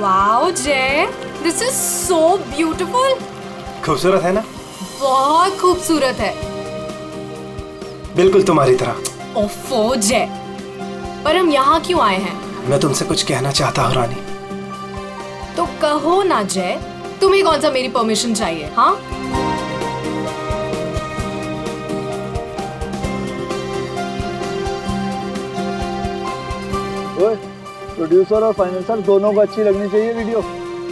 Wow जय, this is so beautiful. खूबसूरत है ना? बहुत खूबसूरत है। बिल्कुल तुम्हारी तरह। ओफो जय, पर हम यहाँ क्यों आए हैं? मैं तुमसे कुछ कहना चाहता हूँ रानी। तो कहो ना जय, तुम्हें कौन सा मेरी परमिशन चाहिए? हाँ, प्रोड्यूसर और फाइनेंसर दोनों को अच्छी लगनी चाहिए वीडियो,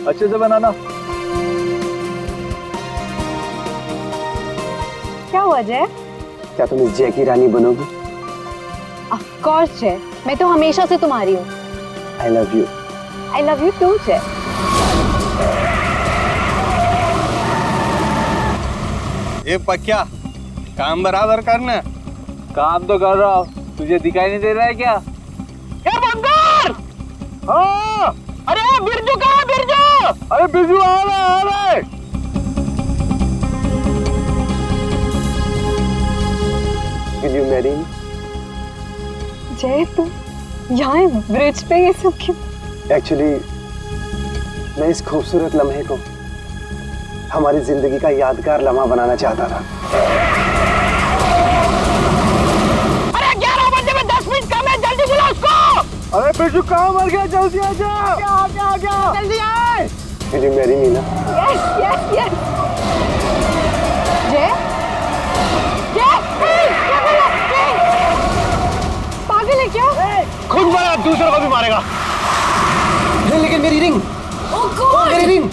अच्छे से बनाना। क्या हुआ जय? क्या तुम इस जय की रानी बनोगी? ऑफ कोर्स जय, मैं तो हमेशा से तुम्हारी हूँ। I love you. I love you too Jay. ये पक्या काम बराबर करना। काम तो कर रहा हूँ, तुझे दिखाई नहीं दे रहा है क्या? ए बंदर! हाँ! अरे बिरजू कहाँ है बिरजू? अरे बिरजू आ रहा है। Will you marry me? जय तुम यहाँ ब्रिज पे ये सब क्यों? एक्चुअली मैं इस खूबसूरत लम्हे को हमारी जिंदगी का यादगार लम्हा बनाना चाहता था। अरे 11 बजे में 10 मिनट कम है, जल्दी बुला उसको। अरे बिरजू कहाँ मर गया? जल्दी आ जा। क्या जल्दी आए। Will you marry me ना? Yes yes yes. जय पागल है क्या? खुद मारा, दूसरों को भी मारेगा। लेकिन मेरी रिंग, मेरी रिंग।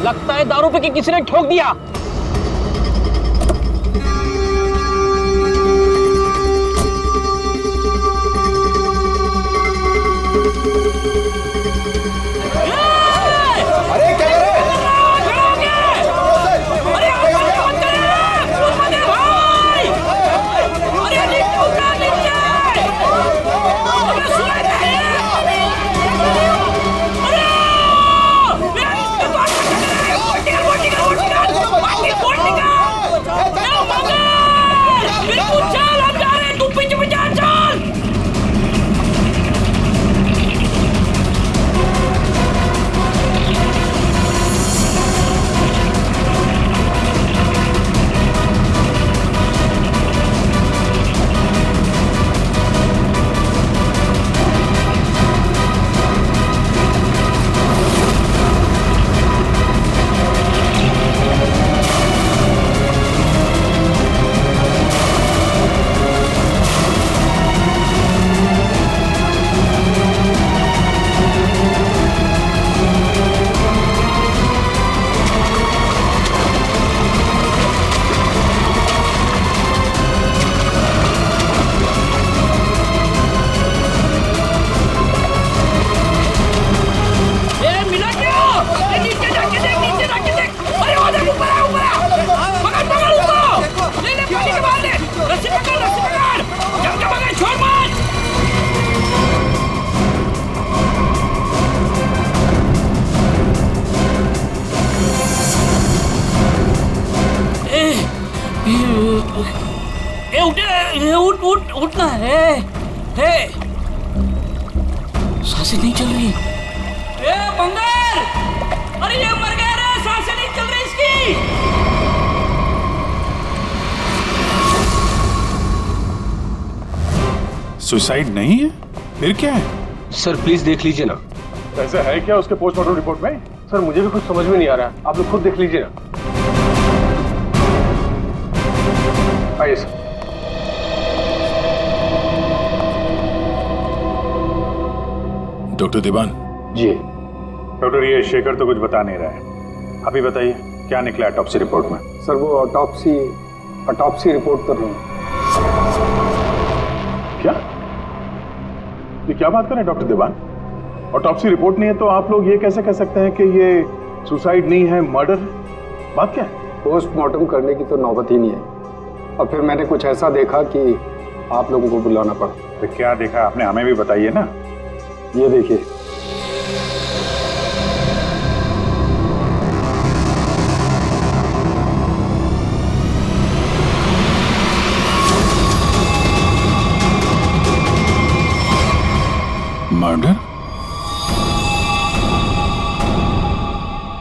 लगता है दारू पे किसी ने ठोक दिया। अरे क्या कर रहे हैं? उठना है। सांसें नहीं चल रही। ए बंदर! अरे ये मर गया रे, सांसें नहीं चल रही इसकी। सुसाइड नहीं है, फिर क्या है? सर प्लीज देख लीजिए ना। ऐसा है क्या उसके पोस्टमार्टम रिपोर्ट में? सर मुझे भी कुछ समझ में नहीं आ रहा है, आप लोग खुद देख लीजिए ना। आइए सर। डॉक्टर दीवान जी। डॉक्टर ये शेखर तो कुछ बता नहीं रहा है, अभी बताइए क्या निकला ऑटोप्सी रिपोर्ट में? सर वो ऑटोप्सी रिपोर्ट तो नहीं। क्या? ये क्या बात कर रहे हैं डॉक्टर दीवान? ऑटोप्सी रिपोर्ट नहीं है तो आप लोग ये कैसे कह सकते हैं कि ये सुसाइड नहीं है, मर्डर? बात क्या है? पोस्टमार्टम करने की तो नौबत ही नहीं है, और फिर मैंने कुछ ऐसा देखा कि आप लोगों को बुलाना पड़ा। तो क्या देखा आपने, हमें भी बताइए ना। ये देखिए।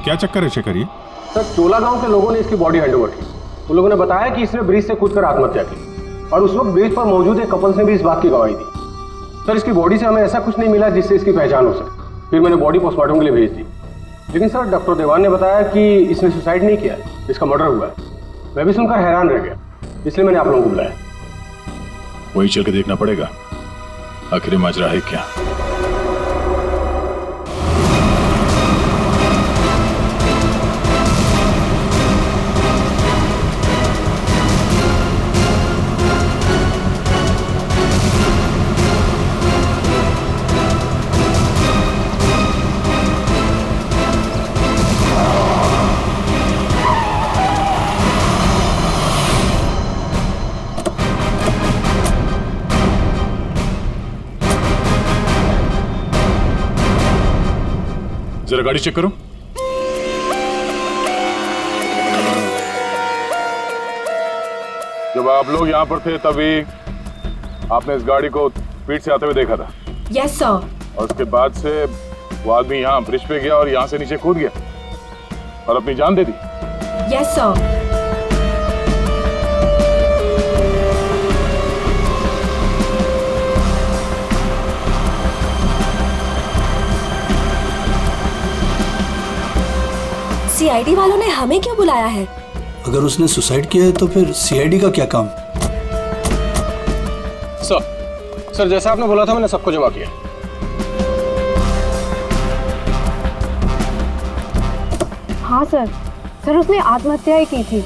क्या चक्कर है शेखर ये? सर, चोला गांव के लोगों ने इसकी बॉडी हैंडओवर की। उन लोगों ने बताया कि इसने ब्रिज से कूदकर आत्महत्या की और उस वक्त ब्रिज पर मौजूद एक कपल्स ने भी इस बात की गवाही दी। सर, इसकी बॉडी से हमें ऐसा कुछ नहीं मिला जिससे इसकी पहचान हो सके। फिर मैंने बॉडी पोस्टमार्टम के लिए भेज दी, लेकिन सर डॉक्टर देवान ने बताया कि इसने सुसाइड नहीं किया, इसका मर्डर हुआ है। मैं भी सुनकर हैरान रह गया, इसलिए मैंने आप लोगों को बुलाया। वही चल के देखना पड़ेगा आखिर ये माजरा है क्या। जरा गाड़ी चेक करो। जब आप लोग यहाँ पर थे तभी आपने इस गाड़ी को स्पीड से आते हुए देखा था? Yes sir. और उसके बाद से वो आदमी यहाँ ब्रिज पे गया और यहाँ से नीचे कूद गया और अपनी जान दे दी? Yes sir. सीआईडी वालों ने हमें क्यों बुलाया है? अगर उसने सुसाइड किया है तो फिर सीआईडी का क्या काम? सर जैसा आपने बोला था मैंने सबको जमा किया। हाँ सर उसने आत्महत्या ही की थी।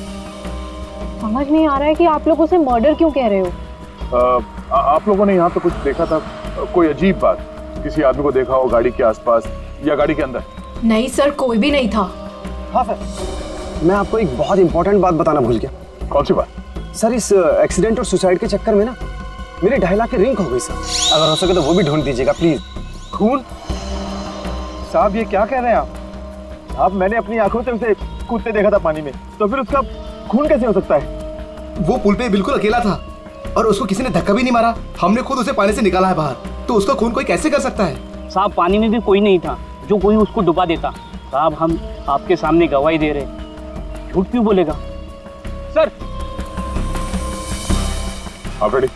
समझ नहीं आ रहा है कि आप लोग उसे मर्डर क्यों कह रहे हो। आप लोगों ने यहाँ पे कुछ देखा था? कोई अजीब बात, किसी आदमी को देखा हो गाड़ी के आसपास या गाड़ी के अंदर? नहीं सर, कोई भी नहीं था। हाँ सर, मैं आपको एक बहुत इंपॉर्टेंट बात बताना भूल गया। कौन सी बात? सर, इस एक्सीडेंट और सुसाइड के चक्कर में ना मेरी 2.5 लाख की रिंग हो गई सर। अगर हो सके तो वो भी ढूंढ दीजिएगा प्लीज। खून? साहब ये क्या कह रहे हैं आप? आप मैंने अपनी आंखों से उसे कूदते देखा था पानी में, तो फिर उसका खून कैसे हो सकता है? वो पुल पे बिल्कुल अकेला था और उसको किसी ने धक्का भी नहीं मारा। हमने खुद उसे पानी से निकाला है बाहर, तो उसका खून कोई कैसे कर सकता है? साहब पानी में भी कोई नहीं था जो कोई उसको डुबा देता। साहब हम आपके सामने गवाही दे रहे, झूठ क्यों बोलेगा? सर आप रेडी?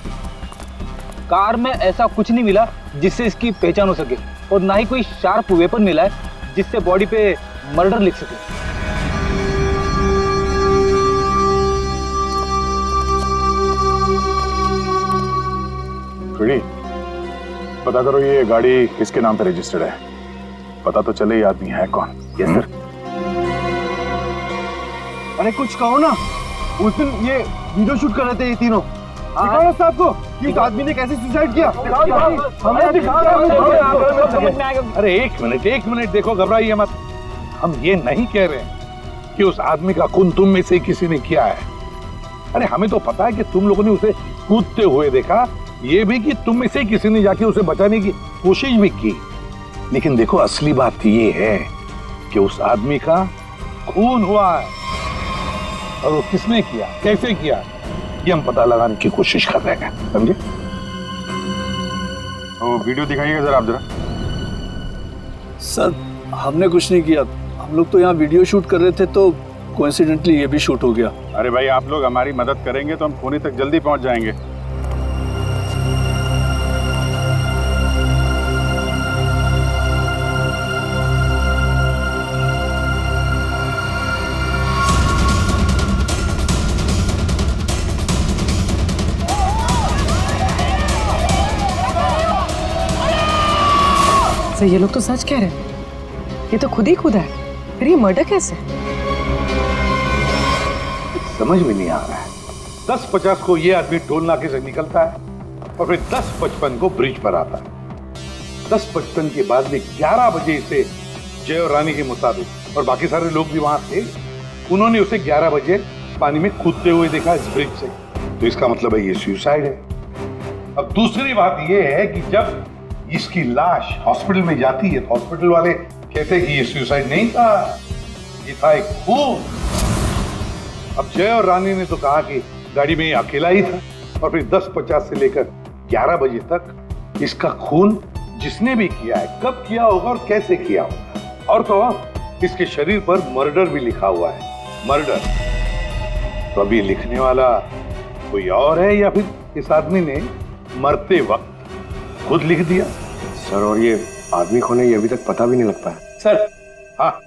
कार में ऐसा कुछ नहीं मिला जिससे इसकी पहचान हो सके और ना ही कोई शार्प वेपन मिला है जिससे बॉडी पे मर्डर लिख सके। रेडी? पता करो ये गाड़ी किसके नाम पे रजिस्टर्ड है, पता तो चले ये आदमी है कौन। Yes sir. अरे कुछ कहो ना, उस दिन ये वीडियो शूट कर रहे थे ये तीनों। दिखाओ ना साहब को कि उस आदमी ने कैसे सुसाइड किया। अरे एक मिनट देखो, घबराइए मत। हम ये नहीं कह रहे हैं कि उस आदमी का खून तुम में से किसी ने किया है। अरे हमें तो पता है कि तुम लोगों ने उसे कूदते हुए देखा, ये भी कि तुम में से किसी ने जाके उसे बचाने की कोशिश भी की। लेकिन देखो असली बात ये है कि उस आदमी का खून हुआ है और वो किसने किया, कैसे किया, ये हम पता लगाने की कोशिश कर रहे हैं, समझे? वो वीडियो दिखाइएगा जरा आप जरा। सर हमने कुछ नहीं किया, हम लोग तो यहाँ वीडियो शूट कर रहे थे तो कोइंसिडेंटली ये भी शूट हो गया। अरे भाई आप लोग हमारी मदद करेंगे तो हम खूनी तक जल्दी पहुंच जाएंगे। सर ये लोग तो सच कह रहे हैं, ये तो खुद ही खुदा है, फिर ये मर्डर कैसे? समझ में नहीं आ रहा है। 10:50 को ये आदमी टोल नाके से निकलता है और फिर 10:55 को ब्रिज पर आता है। 10:55 के बाद में 11 बजे से जय और रानी के मुताबिक, और बाकी सारे लोग भी वहां थे, उन्होंने उसे 11 बजे पानी में कूदते हुए देखा इस ब्रिज से। तो इसका मतलब है ये सुसाइड है। अब दूसरी बात ये है कि जब इसकी लाश हॉस्पिटल में जाती है तो हॉस्पिटल वाले कहते हैं कि ये सुसाइड नहीं था, ये था एक खून। अब जय और रानी ने तो कहा कि गाड़ी में अकेला ही था, और फिर 10:50 से लेकर 11 बजे तक इसका खून जिसने भी किया है, कब किया होगा और कैसे किया होगा। और तो इसके शरीर पर मर्डर भी लिखा हुआ है, मर्डर। तो अब ये लिखने वाला कोई और है या फिर इस आदमी ने मरते वक्त खुद लिख दिया? सर, और ये आदमी कौन है ये अभी तक पता भी नहीं लग पाया। सर, हाँ,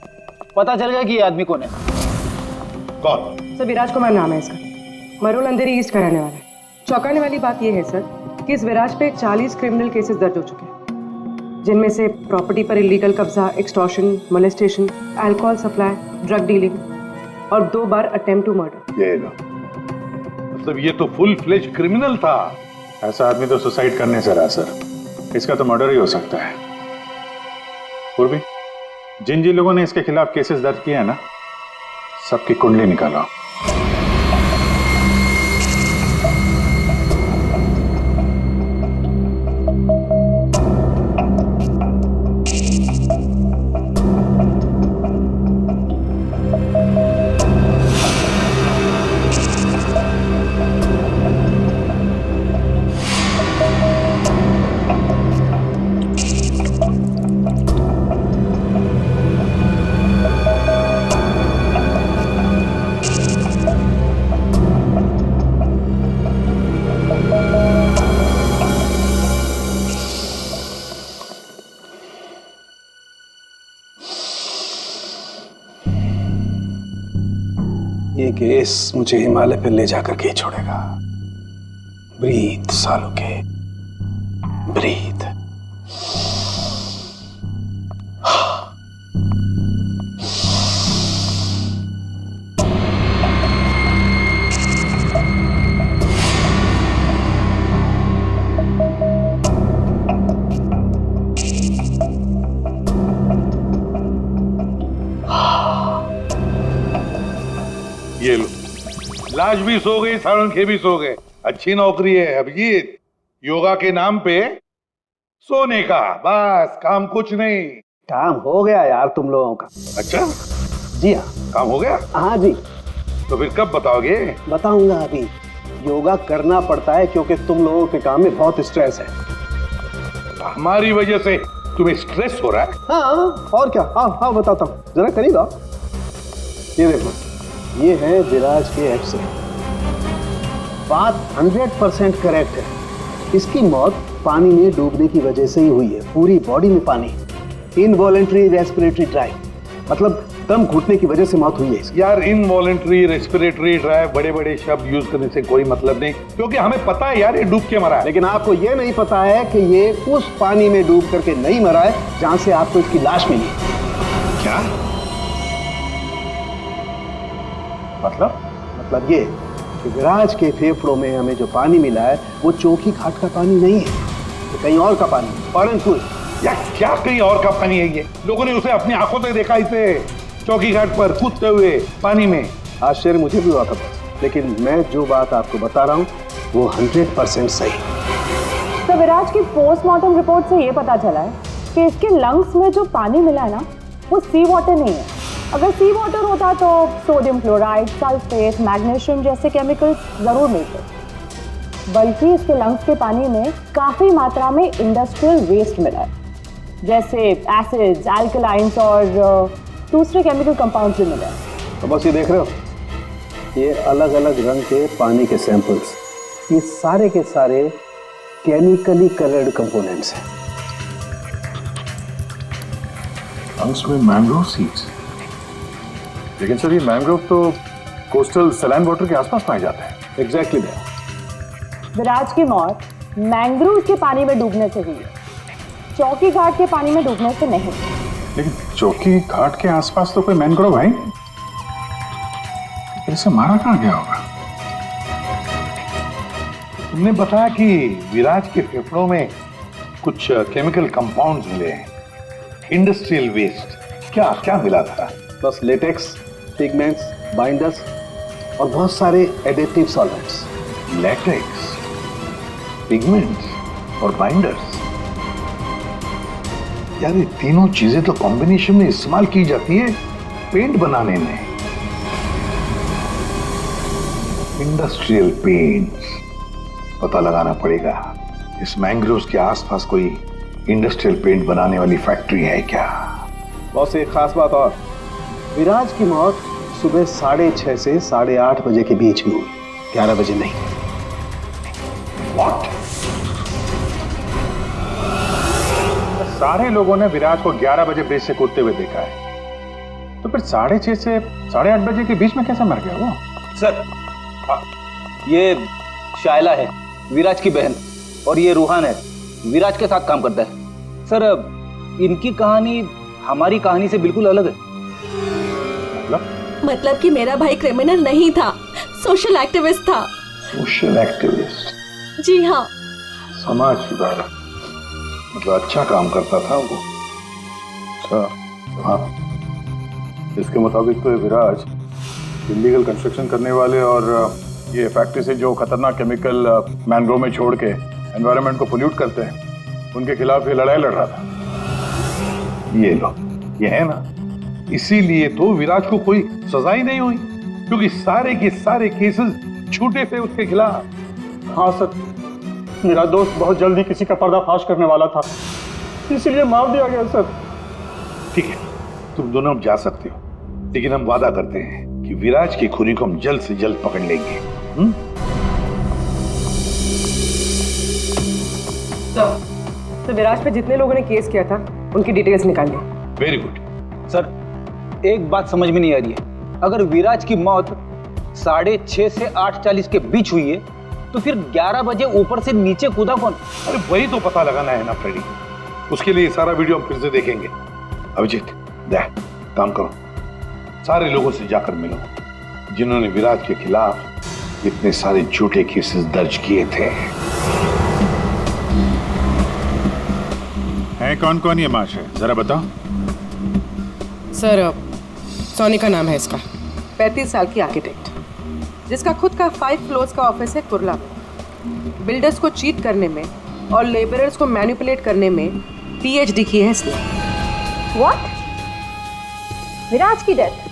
पता चल गया कि ये आदमी कौन है। कौन? सर, विराज कुमार नाम है इसका। मरोल अंधेरी ईस्ट का रहने वाला है। चौंकाने वाली बात यह है सर कि इस विराज पे 40 क्रिमिनल केसेस दर्ज हो चुके हैं, जिनमें से प्रॉपर्टी पर इलीगल कब्जा, extortion, molestation, alcohol supply, drug dealing और 2 बार अटेम्प्ट टू मर्डर। ये लो, मतलब ये तो फुल फ्लेज क्रिमिनल था। ऐसा आदमी तो सुसाइड करने से रहा सर, इसका तो मर्डर ही हो सकता है। पूर्वी, जिन जिन लोगों ने इसके खिलाफ केसेस दर्ज किए हैं ना, सबकी कुंडली निकालो। ये केस मुझे हिमालय पे ले जाकर के छोड़ेगा। ब्रीथ सालों के, ब्रीथ। ये लो, लाश भी सो गई, साळुंखे भी सो गए। अच्छी नौकरी है अभिजीत, योगा के नाम पे सोने का, बस काम कुछ नहीं। काम हो गया यार तुम लोगों का। अच्छा, जी हाँ, काम हो गया? हाँ जी। तो फिर कब बताओगे? बताऊंगा अभी। योगा करना पड़ता है क्योंकि तुम लोगों के काम में बहुत स्ट्रेस है। हमारी वजह से तुम्हें स्ट्रेस हो रहा है? हाँ, और क्या। हाँ हाँ, बताता हूँ, जरा करीब आओ। ये देखो, ये है विराज के एक्स-रे। बात 100% करेक्ट है। इसकी मौत पानी में डूबने की वजह से ही हुई है। पूरी बॉडी में पानी, इनवॉलेंट्री रेस्पिरेटरी ड्राइव, मतलब दम घुटने की वजह से मौत हुई है इसकी। यार, इनवॉलेंट्री रेस्पिरेटरी ड्राइव बड़े बड़े शब्द यूज करने से कोई मतलब नहीं, क्योंकि हमें पता है यार ये डूब के मरा है। लेकिन आपको ये नहीं पता है कि ये उस पानी में डूब करके नहीं मरा है जहां से आपको इसकी लाश मिली। क्या मतलब ये कि विराज के फेफड़ों में हमें जो पानी मिला है वो चौकी घाट का पानी नहीं है, तो कहीं और का पानी, परंतु यार क्या कहीं और का पानी है? ये लोगों ने उसे अपनी आंखों से देखा, इसे चौकी घाट पर कूदते हुए पानी में। आश्चर्य मुझे भी हुआ था, लेकिन मैं जो बात आपको बता रहा हूँ वो 100% सही। तो विराज की पोस्टमार्टम रिपोर्ट से ये पता चला है कि इसके लंग्स में जो पानी मिला है ना, वो सी वाटर नहीं है। अगर सी वाटर होता तो सोडियम क्लोराइड, सल्फेट, मैग्नीशियम जैसे केमिकल्स जरूर मिलते, बल्कि इसके लंग्स के पानी में काफी मात्रा में इंडस्ट्रियल वेस्ट मिला है, जैसे एसिड्स, अल्कलाइंस और दूसरे केमिकल कंपाउंड्स भी मिले हैं। तो बस ये देख रहे हो, ये अलग अलग रंग के पानी के सैंपल्स, ये सारे के सारे केमिकली कलर्ड कंपोनेंट्स हैं। लंग्स में मैंग्रोव सीड्स, लेकिन सर ये मैंग्रोव तो कोस्टल सैलाइन वाटर के आसपास पाए जाते हैं। एग्जैक्टली। विराज की मौत मैंग्रोव के पानी में डूबने से हुई है, चौकी घाट के पानी में डूबने से नहीं। लेकिन चौकी घाट के आसपास तो कोई मैंग्रोव है ही नहीं, इसे मारा कहाँ गया होगा? तुमने बताया कि विराज के फेफड़ों में कुछ केमिकल कंपाउंड्स मिले हैं, इंडस्ट्रियल वेस्ट। क्या क्या मिला था? बस लेटेक्स, पिगमेंट्स, बाइंडर्स और बहुत सारे एडिटिव सॉल्वेंट्स। लेटेक्स, पिगमेंट्स और बाइंडर्स, यार ये तीनों चीजें तो कॉम्बिनेशन में इस्तेमाल की जाती है पेंट बनाने में। इंडस्ट्रियल पेंट्स, पता लगाना पड़ेगा इस मैंग्रोव्स के आसपास कोई इंडस्ट्रियल पेंट बनाने वाली फैक्ट्री है क्या? बस एक खास बात और, विराज की मौत सुबह 6:30 से 8:30 बजे के बीच में हुई, 11 बजे नहीं। What? सारे लोगों ने विराज को 11 बजे ब्रिज से कूदते हुए देखा है, तो फिर 6:30 से 8:30 बजे के बीच में कैसे मर गया वो? सर ये शायला है, विराज की बहन, और ये रूहान है, विराज के साथ काम करता है। सर इनकी कहानी हमारी कहानी से बिल्कुल अलग है। मतलब कि मेरा भाई क्रिमिनल नहीं था, सोशल एक्टिविस्ट था। Social activist? जी हाँ। समाज सुधारक, मतलब अच्छा काम करता था वो। अच्छा, हाँ। इसके मुताबिक तो ये विराज इलीगल कंस्ट्रक्शन करने वाले और ये फैक्ट्री से जो खतरनाक केमिकल मैंग्रोव में छोड़ के एनवायरनमेंट को पोल्यूट करते हैं, उनके खिलाफ ये लड़ाई लड़ रहा था। ये लो, ये है ना, इसीलिए तो विराज को कोई सजा ही नहीं हुई, क्योंकि सारे के सारे केसेस झूठे थे उसके खिलाफ। हाँ सर, मेरा दोस्त बहुत जल्दी किसी का पर्दाफाश करने वाला था, इसीलिए मार दिया गया सर। ठीक है, तुम दोनों अब जा सकते हो, लेकिन हम वादा करते हैं कि विराज के खूनी को हम जल्द से जल्द पकड़ लेंगे। तो विराज पे जितने लोगों ने केस किया था उनकी डिटेल्स निकाल ली। Very good. सर एक बात समझ में नहीं आ रही है, अगर विराज की मौत 6:30 से 8:40 के बीच हुई है, तो फिर 11 बजे ऊपर से नीचे कूदा कौन? अरे वही तो पता लगाना है ना फ्रेडी, उसके लिए सारा वीडियो हम फिर से देखेंगे। अभिजीत, दे काम करो, सारे लोगों से जाकर मिलो जिन्होंने विराज के खिलाफ इतने सारे झूठे केसेस दर्ज किए थे। है कौन कौन ये माश है, जरा बताओ। सर सोनी का नाम है इसका, 35 साल की आर्किटेक्ट, जिसका खुद का 5 फ्लोर्स का ऑफिस है कुर्ला में। बिल्डर्स को चीट करने में और लेबरर्स को मैनिपुलेट करने में PhD की है इसने। व्हाट? विराज की death?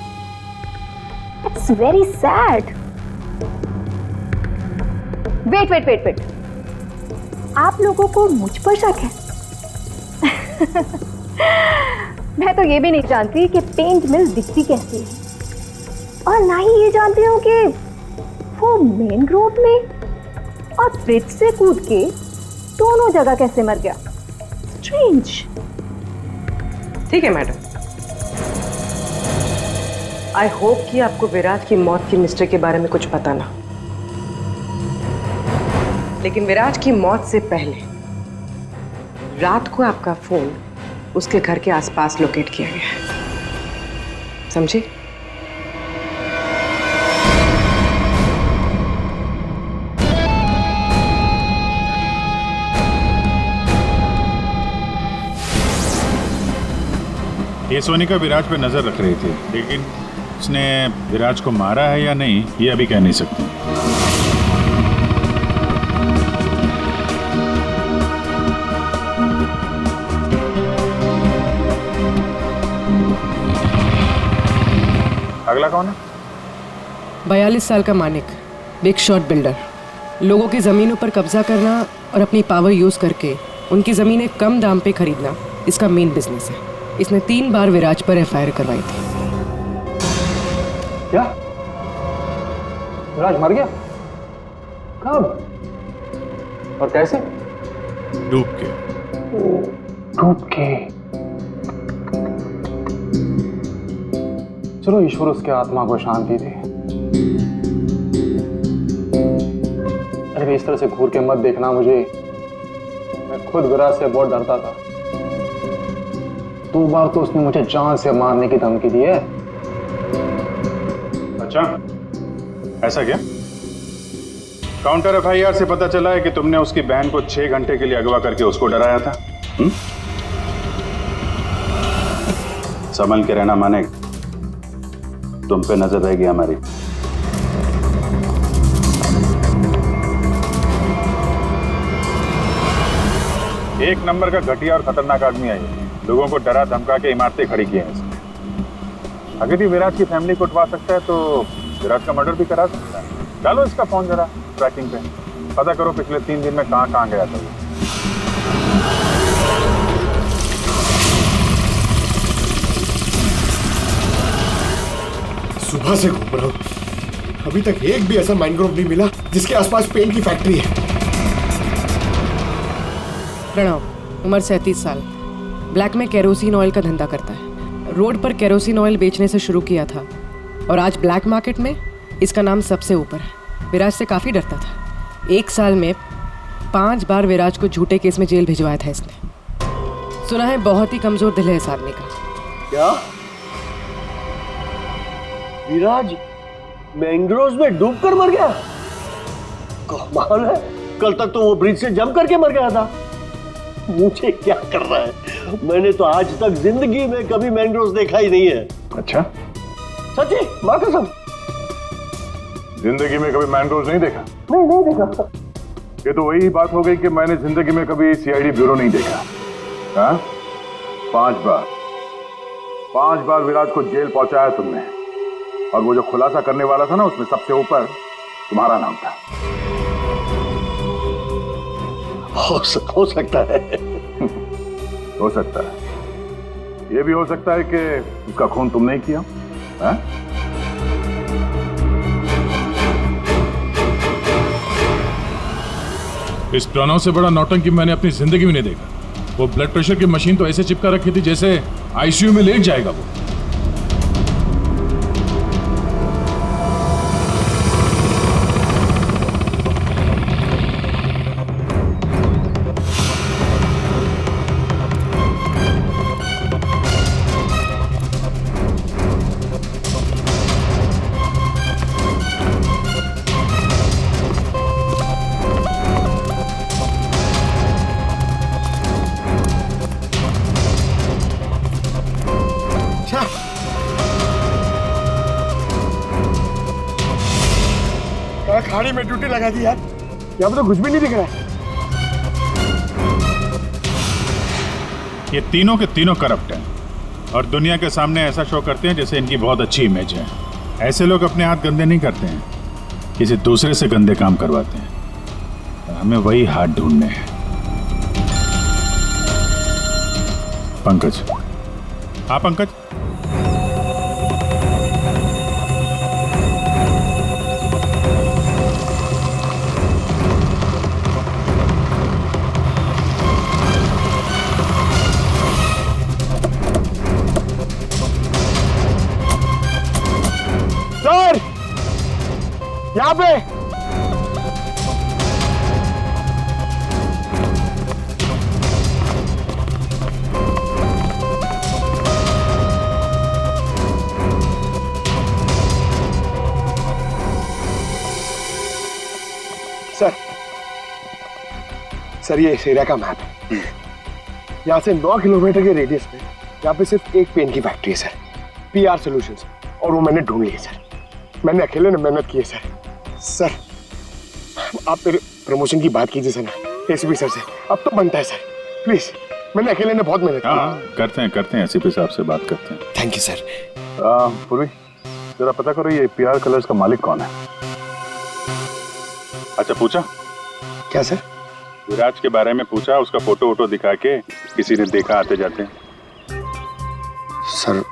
It's very sad. Wait, आप लोगों को मुझ पर शक है? मैं तो ये भी नहीं जानती कि पेंट मिल दिखती कैसी है, और ना ही ये जानती हूँ कि वो मेन रोड में और ब्रिज से कूद के दोनों जगह कैसे मर गया। स्ट्रेंज। ठीक है मैडम, आई होप कि आपको विराज की मौत की मिस्ट्री के बारे में कुछ पता ना, लेकिन विराज की मौत से पहले रात को आपका फोन उसके घर के आसपास लोकेट किया गया है, समझे? ये सोनिका विराज पे नजर रख रही थी, लेकिन उसने विराज को मारा है या नहीं ये अभी कह नहीं सकती। अगला कौन है? 42 साल का मानिक, बिग शॉट बिल्डर। लोगों की जमीनों पर कब्जा करना और अपनी पावर यूज करके उनकी जमीनें कम दाम पे खरीदना इसका मेन बिजनेस है। इसने 3 बार विराज पर FIR करवाई थी। क्या? विराज मर गया? कब और कैसे? डूब के। डूब के? चलो ईश्वर उसके आत्मा को शांति दे। अरे इस तरह से घूर के मत देखना मुझे, मैं खुद विराज से बहुत डरता था। 2 बार तो उसने मुझे जान से मारने की धमकी दी है। अच्छा, ऐसा क्या? काउंटर FIR से पता चला है कि तुमने उसकी बहन को 6 घंटे के लिए अगवा करके उसको डराया था। संभल के रहना माने, तुम पे नजर रहेगी हमारी। एक नंबर का घटिया और खतरनाक आदमी है ये। लोगों को डरा धमका के इमारतें खड़ी की हैं इसने। अगर ये विराज की फैमिली को उठवा सकता है तो विराज का मर्डर भी करा सकता है। डालो इसका फोन जरा ट्रैकिंग पे, पता करो पिछले 3 दिन में कहां गया था वो। सुबह से घूम रहा हूँ, अभी तक एक भी ऐसा मैनग्रोव नहीं मिला जिसके आसपास पेंट की फैक्ट्री है। प्रणव, उम्र 37 साल, ब्लैक में केरोसिन ऑयल का धंधा करता है। रोड पर केरोसिन ऑयल बेचने से शुरू किया था और आज ब्लैक मार्केट में इसका नाम सबसे ऊपर है। विराज से काफ़ी डरता था। 1 साल में 5 बार विराज को झूठे केस में जेल भिजवाया था इसने। सुना है बहुत ही कमजोर दिल है इस आदमी का। क्या विराज मैंग्रोव्स में डूबकर मर गया? कमाल है, कल तक तो वो ब्रिज से जंप करके मर गया था। मुझे क्या कर रहा है, मैंने तो आज तक जिंदगी में कभी मैंग्रोव्स देखा ही नहीं है। अच्छा, सच्ची माँ कसम, जिंदगी में कभी मैंग्रोव्स नहीं देखा? नहीं देखा। ये तो वही बात हो गई कि मैंने जिंदगी में कभी सीआईडी ब्यूरो नहीं देखा। हाँ? 5 बार विराज को जेल पहुंचाया तुमने, और वो जो खुलासा करने वाला था ना, उसमें सबसे ऊपर तुम्हारा नाम था। हो सकता है। हो सकता है, ये भी हो सकता है कि उसका खून तुमने ही किया। हाँ? इस प्रणव से बड़ा नौटंकी मैंने अपनी जिंदगी में नहीं देखा। वो ब्लड प्रेशर की मशीन तो ऐसे चिपका रखी थी जैसे आईसीयू में लेट जाएगा वो। खाड़ी में ड्यूटी लगा दी यार, यहाँ पे तो कुछ भी नहीं दिख रहा है। ये तीनों के तीनों करप्ट हैं और दुनिया के सामने ऐसा शो करते हैं जैसे इनकी बहुत अच्छी इमेज है। ऐसे लोग अपने हाथ गंदे नहीं करते हैं, किसी दूसरे से गंदे काम करवाते हैं। हमें वही हाथ ढूंढने हैं। पंकज। हाँ पंकज। सर, यहाँ पे सर ये इस एरिया का मैप है। यहाँ से 9 किलोमीटर के रेडियस में यहाँ पे सिर्फ एक पेन की फैक्ट्री है सर, PR सॉल्यूशंस, और वो मैंने ढूंढ ली है सर। मैंने अकेले ने मेहनत की है सर। आप मेरे प्रमोशन की बात कीजिए सर ना एसीपी सर से, अब तो बनता है सर, प्लीज। मैंने अकेले ने बहुत मेहनत की। करते हैं एसीपी साहब से बात करते हैं। Thank you sir. पूर्वी, जरा पता करो ये PR कलर्स का मालिक कौन है। अच्छा, पूछा क्या सर? विराज के बारे में पूछा, उसका फोटो वोटो दिखा के किसी ने देखा आते जाते? सर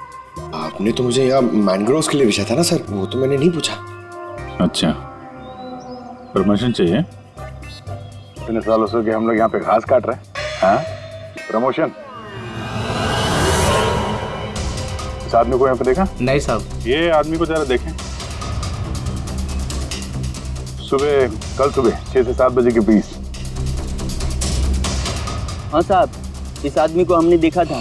आपने तो मुझे यहाँ मैनग्रोव्स के लिए पूछा था ना सर, वो तो मैंने नहीं पूछा। अच्छा, प्रमोशन चाहिए? इतने सालों से हम लोग यहाँ पे घास काट रहे हैं। हाँ, प्रमोशन? इस आदमी को यहाँ पे देखा? नहीं साहब। ये आदमी को जरा देखें। कल सुबह 6 से 7 बजे के बीच। हाँ साहब, इस आदमी को हमने देखा था।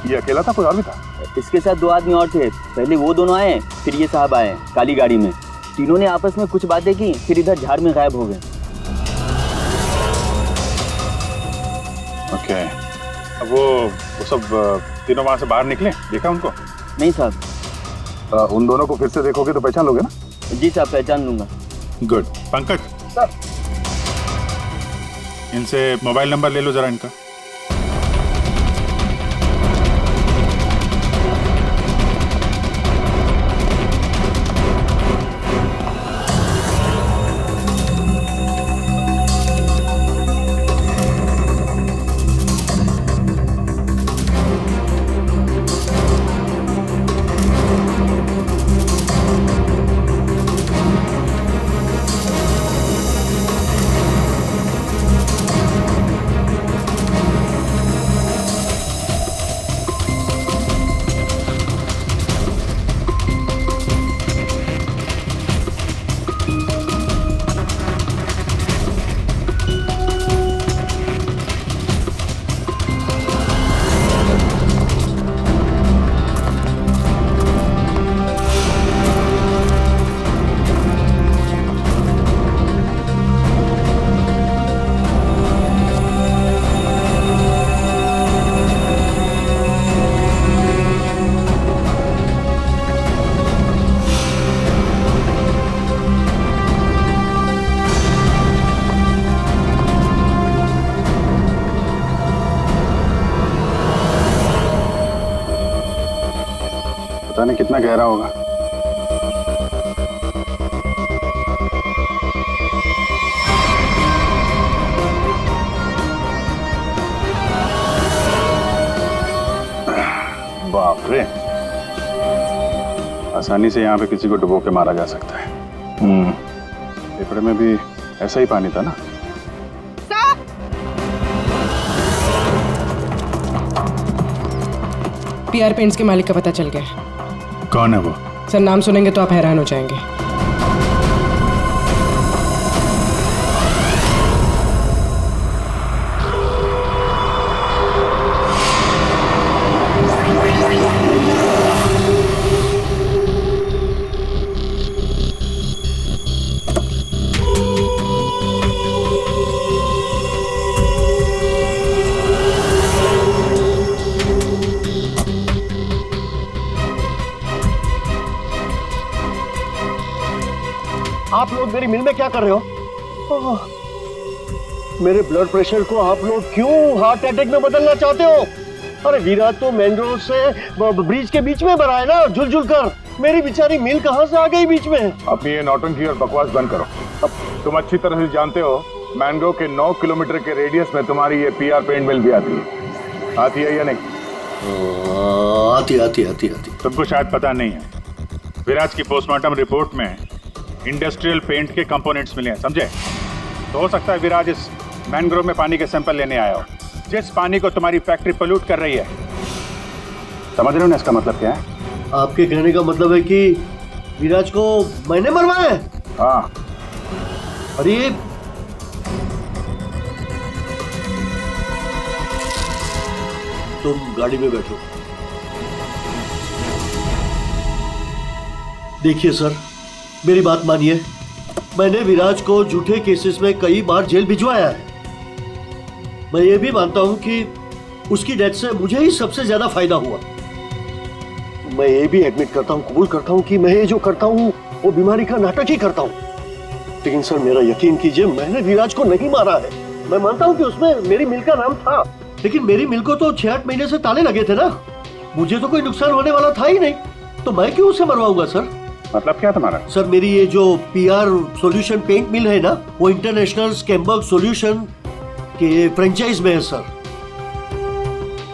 ये अकेला था, कोई और भी था? इसके साथ 2 आदमी और थे। पहले वो दोनों आए, फिर ये साहब आए काली गाड़ी में। तीनों ने आपस में कुछ बातें की, फिर इधर झाड़ में गायब हो गए। ओके, अब वो सब तीनों वहां से बाहर निकले, देखा उनको? नहीं साहब। उन दोनों को फिर से देखोगे तो पहचान लोगे ना? जी साहब, पहचान लूंगा। गुड। पंकज सर, इनसे मोबाइल नंबर ले लो जरा इनका। पता नहीं कितना गहरा होगा। बाप रे, आसानी से यहाँ पे किसी को डुबो के मारा जा सकता है। पेपरे में भी ऐसा ही पानी था ना। पीआर पेंट्स के मालिक का पता चल गया। कौन है वो? सर नाम सुनेंगे तो आप हैरान हो जाएंगे। आप लोग मेरी मिल में क्या कर रहे हो? मेरे ब्लड प्रेशर को आप लोग क्यों हार्ट अटैक में बदलना चाहते हो? अरे विराज तो मैंग्रोव से ब्रिज के बीच में भरा है ना, झुल कर। मेरी बेचारी मिल कहां से आ गई बीच में? अपनी ये नौटंकी और बकवास बंद करो। अब तुम अच्छी तरह से जानते हो मैंग्रोव के 9 किलोमीटर के रेडियस में तुम्हारी ये पीआर पेंट मिल भी आती है। आती है या नहीं? आती। तुमको शायद पता नहीं है, विराज की पोस्टमार्टम रिपोर्ट में इंडस्ट्रियल पेंट के कंपोनेंट्स मिले हैं, समझे? तो हो सकता है विराज इस मैंग्रोव में पानी के सैंपल लेने आया हो, जिस पानी को तुम्हारी फैक्ट्री पोल्यूट कर रही है। समझ रहे हो ना इसका मतलब क्या है? आपके कहने का मतलब है कि विराज को मैंने मरवाया है? हाँ। अरे तुम गाड़ी में बैठो। देखिए सर, मेरी बात मानिए, मैंने विराज को झूठे केसेस में कई बार जेल भिजवाया है। मैं ये भी मानता हूं कि उसकी डेथ से मुझे ही सबसे ज्यादा फायदा हुआ। मैं ये भी एडमिट करता हूं, कबूल करता हूं कि मैं ये जो करता हूं वो बीमारी का नाटक ही करता हूं। लेकिन सर मेरा यकीन कीजिए, मैंने विराज को नहीं मारा है। मैं मानता हूं कि उसमें मेरी मिल का नाम था, लेकिन मेरी मिल को तो 6-8 महीने से ताले लगे थे ना। मुझे तो कोई नुकसान होने वाला था ही नहीं, तो मैं क्यों उसे मरवाऊंगा सर? मतलब क्या तुम्हारा? सर मेरी ये जो पीआर सॉल्यूशन पेंट मिल है ना, वो इंटरनेशनल स्कैम्बर्ग सॉल्यूशन के फ्रेंचाइज में है सर।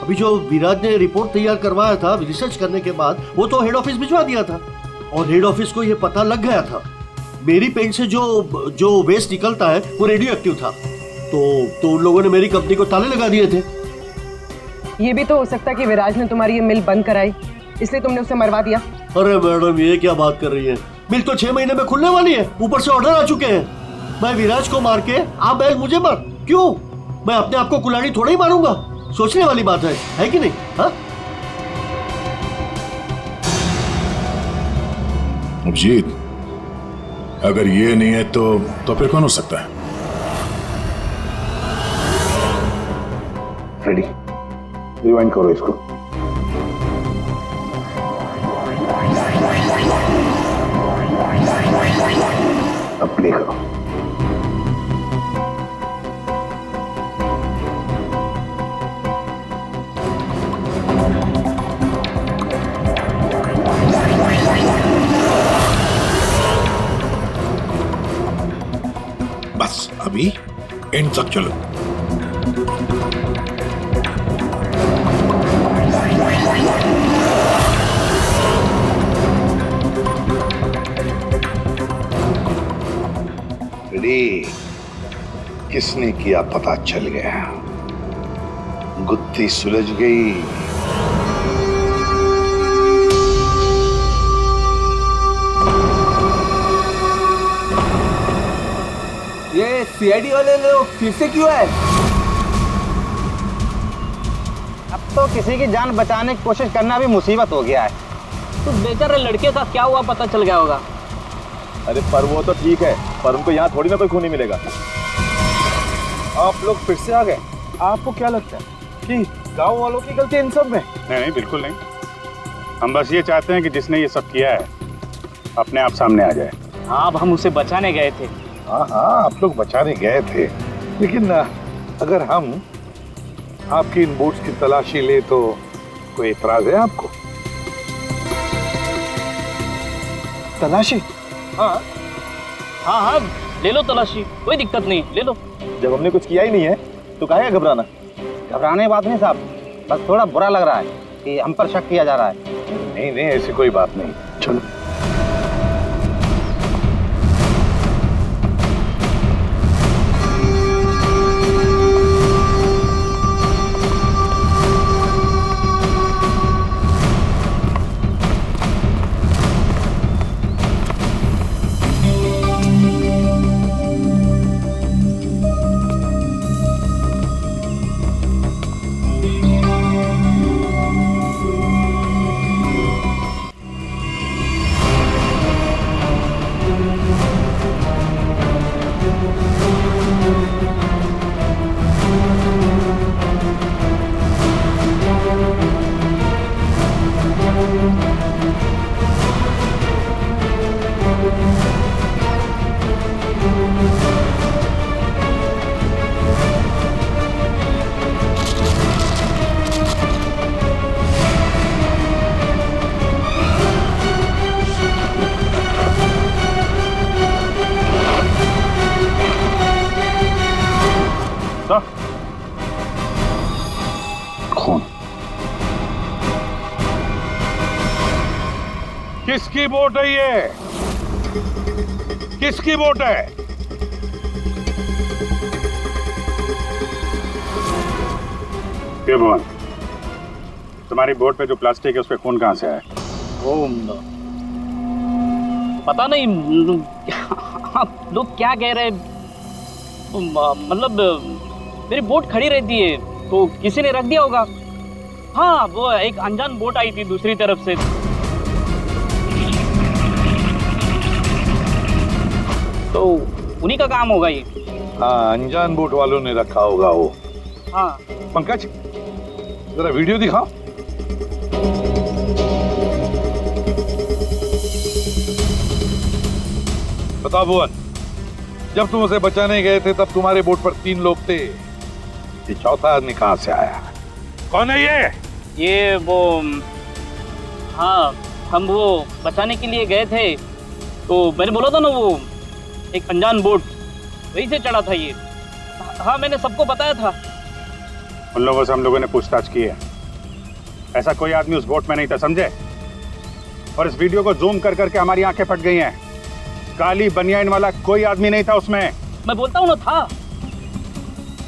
अभी जो विराज ने रिपोर्ट तैयार करवाया था रिसर्च करने के बाद, वो तो हेड ऑफिस भिजवा दिया था और हेड ऑफिस को ये पता लग गया था मेरी पेंट से जो वेस्ट निकलता है वो रेडियो एक्टिव था। तो उन लोगों ने मेरी कंपनी को ताले लगा दिए थे। ये भी तो हो सकता है कि विराज ने तुम्हारी ये मिल बंद कराई, इसलिए तुमने उसे मरवा दिया। अरे मैडम, ये क्या बात कर रही है? मिल तो 6 महीने में खुलने वाली है, ऊपर से ऑर्डर आ चुके हैं। मैं विराज को मार के आप बैल मुझे मार, क्यों? मैं अपने आप को कुल्हाड़ी थोड़ा ही मारूंगा। सोचने वाली बात है कि नहीं? हाँ अभिजीत, अगर ये नहीं है तो फिर कौन हो सकता है? रेडी, रिवाइंड करो इसको। अब प्ले करो। बस अभी एंड तक चलो। किसने किया पता चल गया, गुत्थी सुलझ गई। ये सीआईडी वाले लोग फिर से क्यों आए? अब तो किसी की जान बचाने की कोशिश करना भी मुसीबत हो गया है। तो बेचारे लड़के का क्या हुआ पता चल गया होगा। अरे पर वो तो ठीक है, पर उनको यहाँ थोड़ी ना कोई खूनी मिलेगा। आप लोग फिर से आ गए। आपको क्या लगता है कि गांव वालों की गलती इन सब में? नहीं, बिल्कुल नहीं। हम बस ये चाहते हैं कि जिसने ये सब किया है अपने आप सामने आ जाए। हाँ, अब हम उसे बचाने गए थे। हाँ, आप लोग बचाने गए थे, लेकिन अगर हम आपकी इन बूट्स की तलाशी ले तो कोई एतराज है आपको? तलाशी? हाँ हाँ हाँ, ले लो तलाशी, कोई दिक्कत नहीं, ले लो। जब हमने कुछ किया ही नहीं है तो काहे घबराना? घबराने बात नहीं साहब, बस थोड़ा बुरा लग रहा है कि हम पर शक किया जा रहा है। नहीं नहीं, ऐसी कोई बात नहीं। चलो खून किसकी वोट है ये? किसकी वोट है? क्यों भवन, तुम्हारी बोर्ड पे जो प्लास्टिक है उस पे खून कहाँ से आया? वो पता नहीं, लोग क्या कह रहे, मतलब मेरी बोट खड़ी रहती है तो किसी ने रख दिया होगा। हाँ, वो एक अनजान बोट आई थी दूसरी तरफ से, तो उन्हीं का काम होगा ये। हाँ, अनजान बोट वालों ने रखा होगा वो। हाँ पंकज, जरा वीडियो दिखाओ। बताओ भुवन, जब तुम उसे बचाने गए थे तब तुम्हारे बोट पर 3 लोग थे, ये चौथा आदमी कहाँ से आया? कौन है ये? ये वो, हाँ, हम वो बचाने के लिए गए थे तो मैंने बोला था ना, वो एक अनजान बोट, वहीं से चढ़ा था ये। हाँ, मैंने सबको बताया था। उन लोगों से हम लोगों ने पूछताछ की है, ऐसा कोई आदमी उस बोट में नहीं था, समझे? और इस वीडियो को जूम कर करके हमारी आंखें फट गई हैं। काली बनियान वाला कोई आदमी नहीं था उसमें। मैं बोलता हूँ ना, था।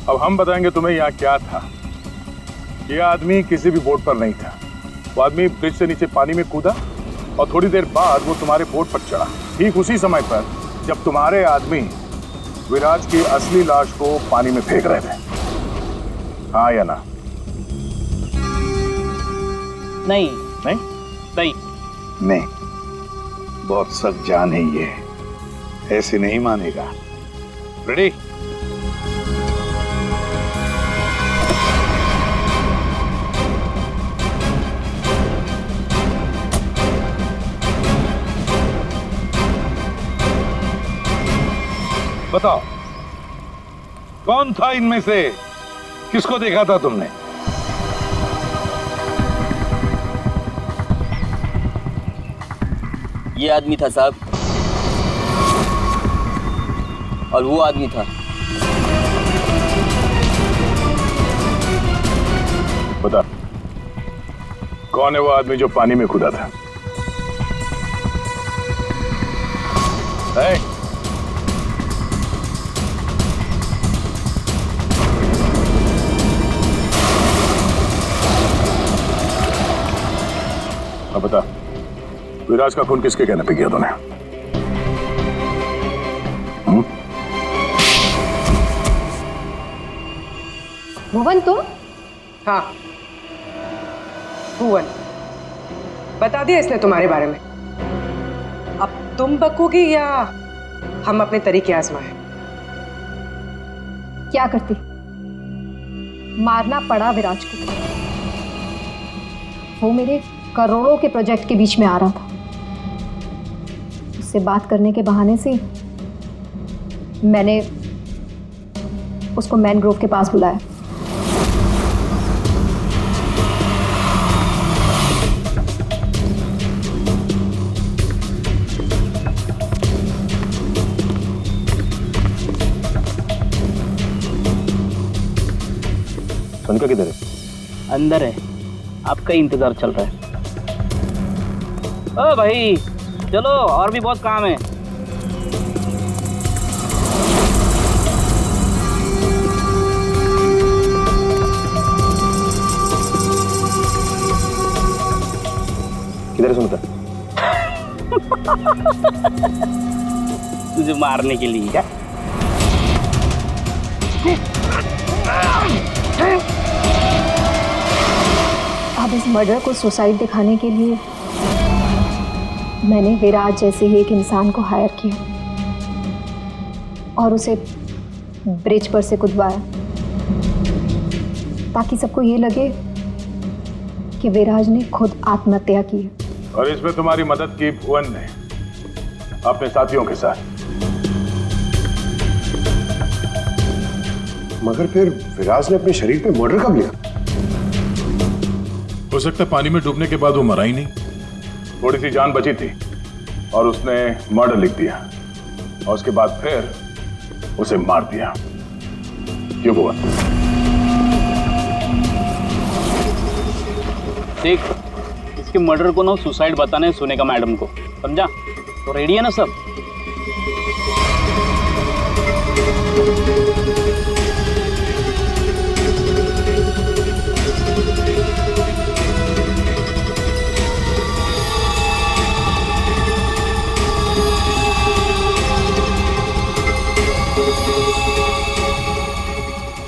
अब हम बताएंगे तुम्हें यहाँ क्या था। ये आदमी किसी भी बोट पर नहीं था। वो आदमी ब्रिज से नीचे पानी में कूदा और थोड़ी देर बाद वो तुम्हारे बोट पर चढ़ा, ठीक उसी समय पर जब तुम्हारे आदमी विराज की असली लाश को पानी में फेंक रहे थे। हाँ या ना? नहीं नहीं नहीं नहीं, बहुत सख्त जान है ये, ऐसे नहीं मानेगा। रेडी? बताओ, कौन था इनमें से? किसको देखा था तुमने? ये आदमी था साहब, और वो आदमी था। बता, कौन है वो आदमी जो पानी में कूदा था? है? अब बता, विराज का खून किसके कहने पे किया तूने? भुवन, तुम? हाँ, भुवन, बता दिया इसने तुम्हारे बारे में। अब तुम बकोगी या हम अपने तरीके आजमाएं? क्या करती? मारना पड़ा विराज को। वो मेरे करोड़ों के प्रोजेक्ट के बीच में आ रहा था। उससे बात करने के बहाने से मैंने उसको मैनग्रोव के पास बुलाया। अनका किधर है? अंदर है, आपका ही इंतजार चल रहा है। ओ भाई चलो, और भी बहुत काम है। किधर है सुनता? तुझे मारने के लिए क्या? अब इस मर्डर को सुसाइड दिखाने के लिए मैंने विराज जैसे ही एक इंसान को हायर किया और उसे ब्रिज पर से कूदवाया ताकि सबको ये लगे कि विराज ने खुद आत्महत्या की है। और इसमें तुम्हारी मदद की भुवन ने अपने साथियों के साथ। मगर फिर विराज ने अपने शरीर पे मर्डर कब लिया? हो सकता है पानी में डूबने के बाद वो मरा ही नहीं, थोड़ी सी जान बची थी और उसने मर्डर लिख दिया और उसके बाद फिर उसे मार दिया। क्यों भुवन? देख, इसके मर्डर को ना सुसाइड बताने सुने का मैडम को, समझा? तो रेडी है ना सब?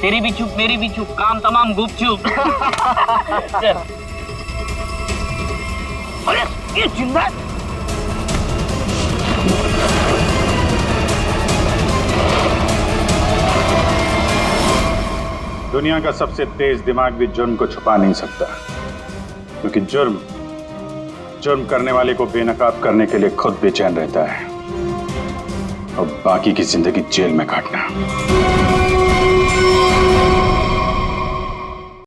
तेरी भी चुप मेरी भी चुप, काम तमाम गुपचुप। चल। अरे ये जिंदा दुनिया का सबसे तेज दिमाग भी जुर्म को छुपा नहीं सकता, क्योंकि जुर्म करने वाले को बेनकाब करने के लिए खुद बेचैन रहता है और बाकी की जिंदगी जेल में काटना।